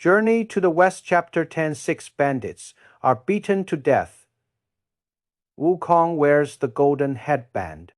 Journey to the West Chapter 10 Six bandits are beaten to death. Wukong wears the golden headband.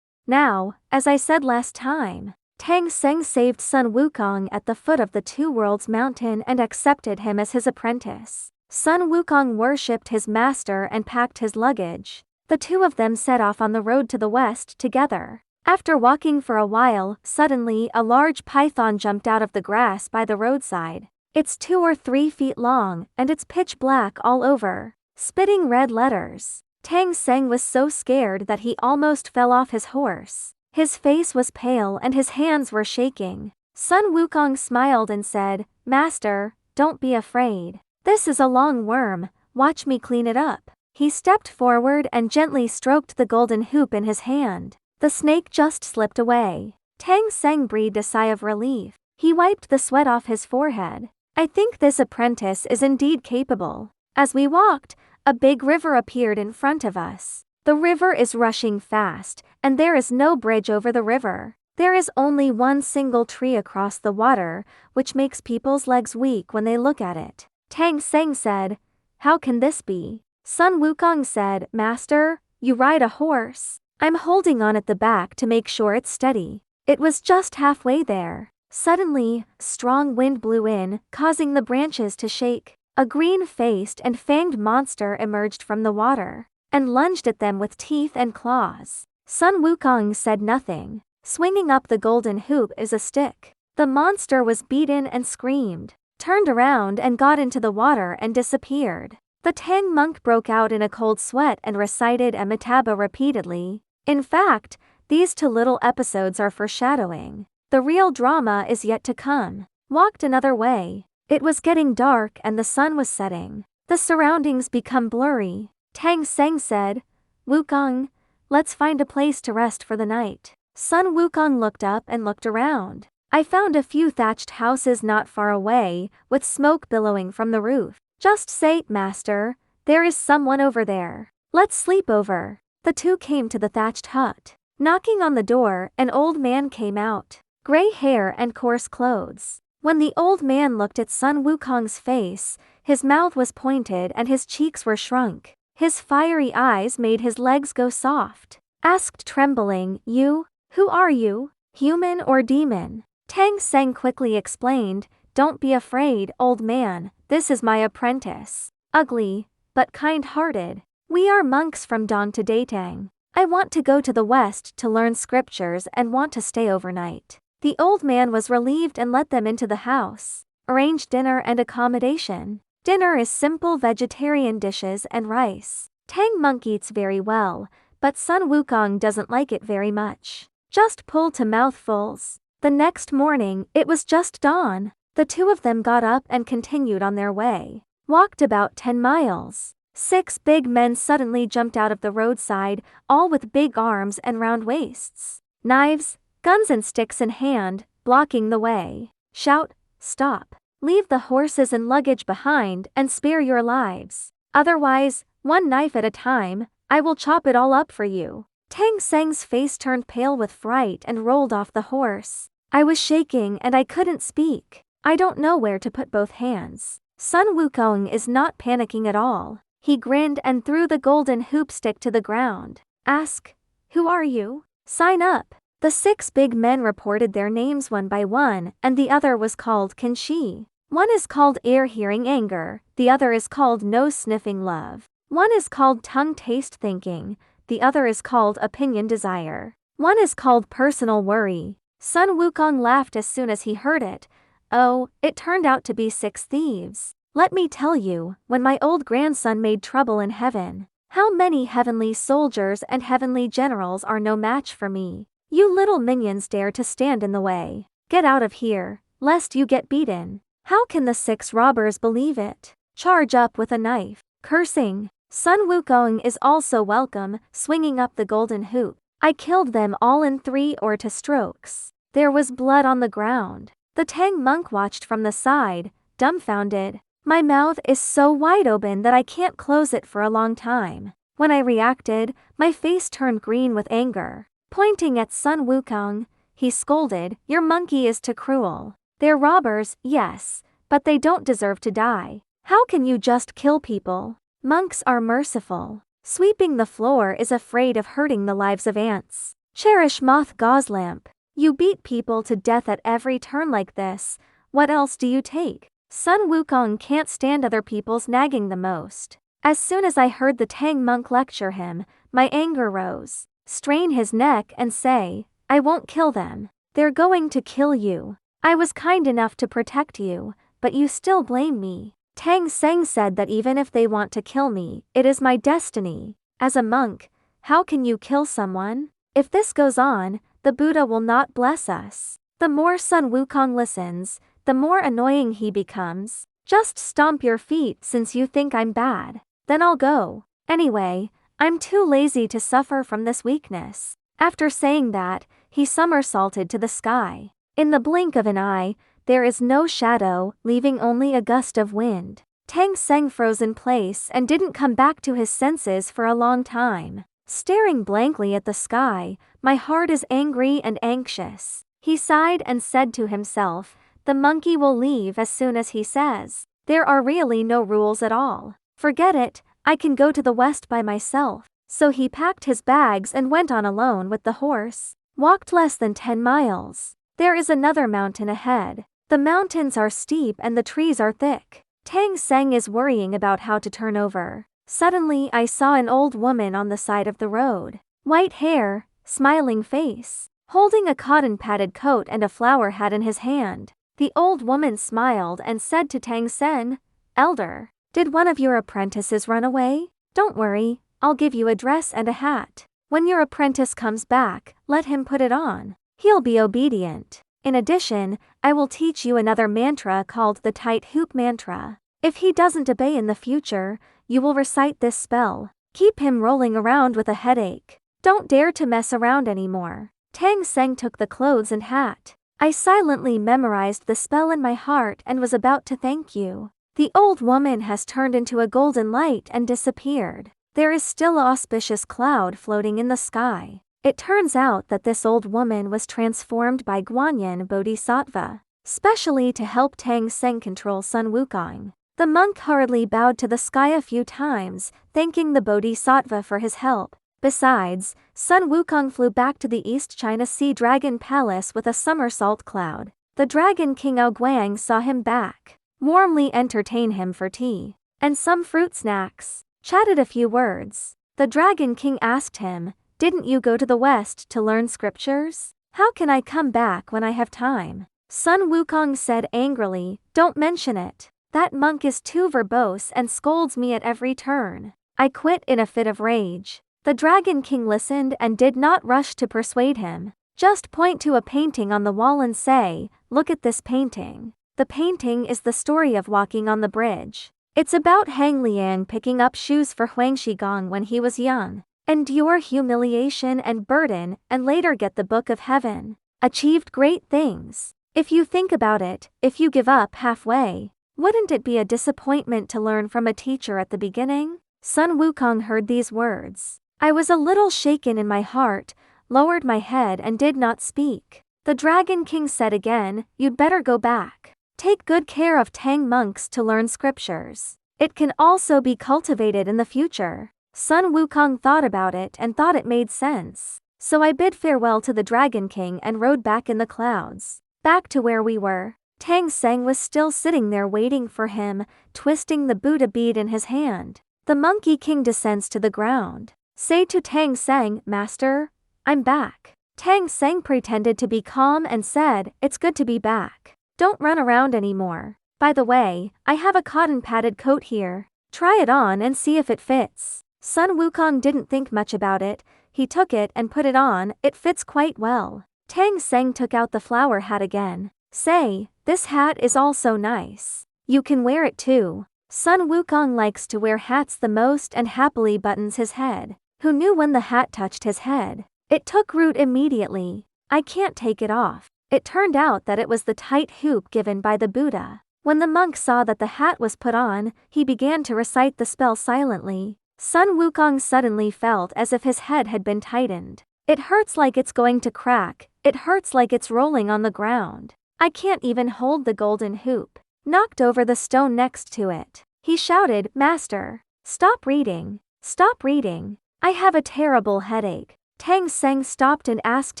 Now, as I said last time, Tang Seng saved Sun Wukong at the foot of the Two Worlds mountain and accepted him as his apprentice. Sun Wukong worshipped his master and packed his luggage. The two of them set off on the road to the west together. After walking for a while, suddenly a large python jumped out of the grass by the roadside. It's 2 or 3 feet long, and it's pitch black all over, spitting red letters. Tang Seng was so scared that he almost fell off his horse. His face was pale and his hands were shaking. Sun Wukong smiled and said, "Master, don't be afraid. This is a long worm, watch me clean it up." He stepped forward and gently stroked the golden hoop in his hand. The snake just slipped away. Tang Seng breathed a sigh of relief. He wiped the sweat off his forehead. I think this apprentice is indeed capable. As we walked, a big river appeared in front of us. The river is rushing fast, and there is no bridge over the river. There is only one single tree across the water, which makes people's legs weak when they look at it. Tang Seng said, "How can this be?" Sun Wukong said, "Master, you ride a horse. I'm holding on at the back to make sure it's steady." It was just halfway there. Suddenly, strong wind blew in, causing the branches to shake. A green-faced and fanged monster emerged from the water, and lunged at them with teeth and claws. Sun Wukong said nothing. Swinging up the golden hoop is a stick. The monster was beaten and screamed, turned around and got into the water and disappeared. The Tang monk broke out in a cold sweat and recited Amitabha repeatedly. In fact, these 2 little episodes are foreshadowing. The real drama is yet to come. Walked another way. It was getting dark and the sun was setting. The surroundings become blurry. Tang Seng said, "Wukong, let's find a place to rest for the night." Sun Wukong looked up and looked around. I found a few thatched houses not far away, with smoke billowing from the roof. "Just say, Master, there is someone over there. Let's sleep over." The two came to the thatched hut. Knocking on the door, an old man came out. Gray hair and coarse clothes. When the old man looked at Sun Wukong's face, his mouth was pointed and his cheeks were shrunk. His fiery eyes made his legs go soft. Asked trembling, "Who are you? Human or demon?" Tang Seng quickly explained, "Don't be afraid, old man, this is my apprentice. Ugly, but kind-hearted. We are monks from Dong to Datang. I want to go to the west to learn scriptures and want to stay overnight." The old man was relieved and let them into the house. Arranged dinner and accommodation. Dinner is simple vegetarian dishes and rice. Tang monk eats very well, but Sun Wukong doesn't like it very much. Just pull to mouthfuls. The next morning, it was just dawn. The two of them got up and continued on their way. Walked about 10 miles. 6 big men suddenly jumped out of the roadside, all with big arms and round waists. Knives, guns and sticks in hand, blocking the way. Shout, "Stop. Leave the horses and luggage behind and spare your lives. Otherwise, one knife at a time, I will chop it all up for you." Tang Seng's face turned pale with fright and rolled off the horse. I was shaking and I couldn't speak. I don't know where to put both hands. Sun Wukong is not panicking at all. He grinned and threw the golden hoop stick to the ground. "Ask, who are you? Sign up." The 6 big men reported their names one by one, and the other was called Kanshi. One is called ear hearing anger, the other is called nose sniffing love. One is called tongue taste thinking, the other is called opinion desire. One is called personal worry. Sun Wukong laughed as soon as he heard it. Oh, it turned out to be 6 thieves. Let me tell you, when my old grandson made trouble in heaven, how many heavenly soldiers and heavenly generals are no match for me. You little minions dare to stand in the way. Get out of here, lest you get beaten. How can the 6 robbers believe it? Charge up with a knife. Cursing. Sun Wukong is also welcome, swinging up the golden hoop. I killed them all in 3 or 2 strokes. There was blood on the ground. The Tang monk watched from the side, dumbfounded. My mouth is so wide open that I can't close it for a long time. When I reacted, my face turned green with anger. Pointing at Sun Wukong, he scolded, "Your monkey is too cruel. They're robbers, yes, but they don't deserve to die. How can you just kill people? Monks are merciful. Sweeping the floor is afraid of hurting the lives of ants. Cherish moth gauze lamp. You beat people to death at every turn like this. What else do you take? Sun Wukong can't stand other people's nagging the most. As soon as I heard the Tang monk lecture him, my anger rose. Strain his neck and say, I won't kill them. They're going to kill you. I was kind enough to protect you, but you still blame me. Tang Seng said that even if they want to kill me, it is my destiny. As a monk, how can you kill someone? If this goes on, the Buddha will not bless us. The more Sun Wukong listens, the more annoying he becomes. Just stomp your feet since you think I'm bad. Then I'll go. Anyway, I'm too lazy to suffer from this weakness. After saying that, he somersaulted to the sky. In the blink of an eye, there is no shadow, leaving only a gust of wind. Tang Seng froze in place and didn't come back to his senses for a long time. Staring blankly at the sky, my heart is angry and anxious. He sighed and said to himself, the monkey will leave as soon as he says. There are really no rules at all. Forget it, I can go to the west by myself. So he packed his bags and went on alone with the horse. Walked less than 10 miles. There is another mountain ahead. The mountains are steep and the trees are thick. Tang Seng is worrying about how to turn over. Suddenly I saw an old woman on the side of the road. White hair, smiling face, holding a cotton-padded coat and a flower hat in his hand. The old woman smiled and said to Tang Seng, Elder, did one of your apprentices run away? Don't worry, I'll give you a dress and a hat. When your apprentice comes back, let him put it on. He'll be obedient. In addition, I will teach you another mantra called the tight hoop mantra. If he doesn't obey in the future, you will recite this spell. Keep him rolling around with a headache. Don't dare to mess around anymore. Tang Seng took the clothes and hat. I silently memorized the spell in my heart and was about to thank you. The old woman has turned into a golden light and disappeared. There is still an auspicious cloud floating in the sky. It turns out that this old woman was transformed by Guanyin Bodhisattva, specially to help Tang Seng control Sun Wukong. The monk hurriedly bowed to the sky a few times, thanking the Bodhisattva for his help. Besides, Sun Wukong flew back to the East China Sea Dragon Palace with a somersault cloud. The Dragon King Guang saw him back, warmly entertained him for tea and some fruit snacks, chatted a few words. The Dragon King asked him, didn't you go to the West to learn scriptures? How can I come back when I have time? Sun Wukong said angrily, don't mention it. That monk is too verbose and scolds me at every turn. I quit in a fit of rage. The Dragon King listened and did not rush to persuade him. Just point to a painting on the wall and say, look at this painting. The painting is the story of walking on the bridge. It's about Hang Liang picking up shoes for Huang Shigong when he was young. Endure humiliation and burden and later get the Book of Heaven. Achieved great things. If you think about it, if you give up halfway, wouldn't it be a disappointment to learn from a teacher at the beginning? Sun Wukong heard these words. I was a little shaken in my heart, lowered my head and did not speak. The Dragon King said again, you'd better go back. Take good care of Tang monks to learn scriptures. It can also be cultivated in the future. Sun Wukong thought about it and thought it made sense. So I bid farewell to the Dragon King and rode back in the clouds. Back to where we were. Tang Seng was still sitting there waiting for him, twisting the Buddha bead in his hand. The Monkey King descends to the ground. Say to Tang Seng, Master, I'm back. Tang Seng pretended to be calm and said, it's good to be back. Don't run around anymore. By the way, I have a cotton-padded coat here. Try it on and see if it fits. Sun Wukong didn't think much about it. He took it and put it on. It fits quite well. Tang Seng took out the flower hat again. Say, this hat is also nice. You can wear it too. Sun Wukong likes to wear hats the most and happily buttons his head. Who knew when the hat touched his head? It took root immediately. I can't take it off. It turned out that it was the tight hoop given by the Buddha. When the monk saw that the hat was put on, he began to recite the spell silently. Sun Wukong suddenly felt as if his head had been tightened. It hurts like it's going to crack. It hurts like it's rolling on the ground. I can't even hold the golden hoop. knocked over the stone next to it. He shouted, "Master, stop reading. Stop reading. I have a terrible headache." Tang Seng stopped and asked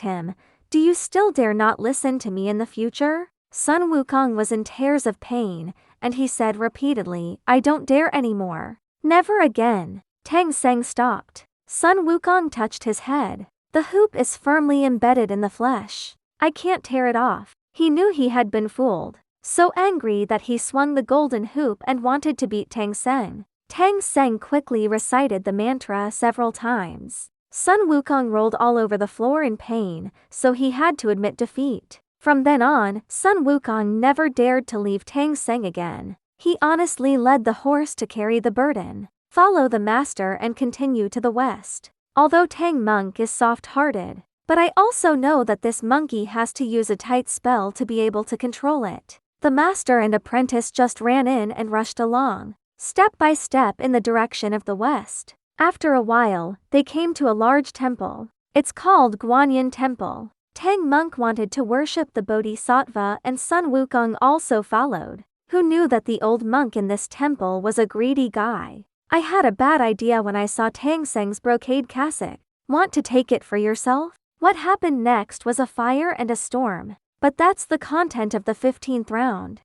him, "Do you still dare not listen to me in the future?" Sun Wukong was in tears of pain, and he said repeatedly, "I don't dare anymore. Never again." Tang Seng stopped. Sun Wukong touched his head. "The hoop is firmly embedded in the flesh. I can't tear it off." He knew he had been fooled. So angry that he swung the golden hoop and wanted to beat Tang Seng. Tang Seng quickly recited the mantra several times. Sun Wukong rolled all over the floor in pain, so he had to admit defeat. From then on, Sun Wukong never dared to leave Tang Seng again. He honestly led the horse to carry the burden, follow the master and continue to the west. Although Tang Monk is soft-hearted, but I also know that this monkey has to use a tight spell to be able to control it. The master and apprentice just ran in and rushed along, step by step in the direction of the west. After a while, they came to a large temple. It's called Guanyin Temple. Tang Monk wanted to worship the Bodhisattva and Sun Wukong also followed. Who knew that the old monk in this temple was a greedy guy? I had a bad idea when I saw Tang Seng's brocade cassock. Want to take it for yourself? What happened next was a fire and a storm. But that's the content of the 15th round.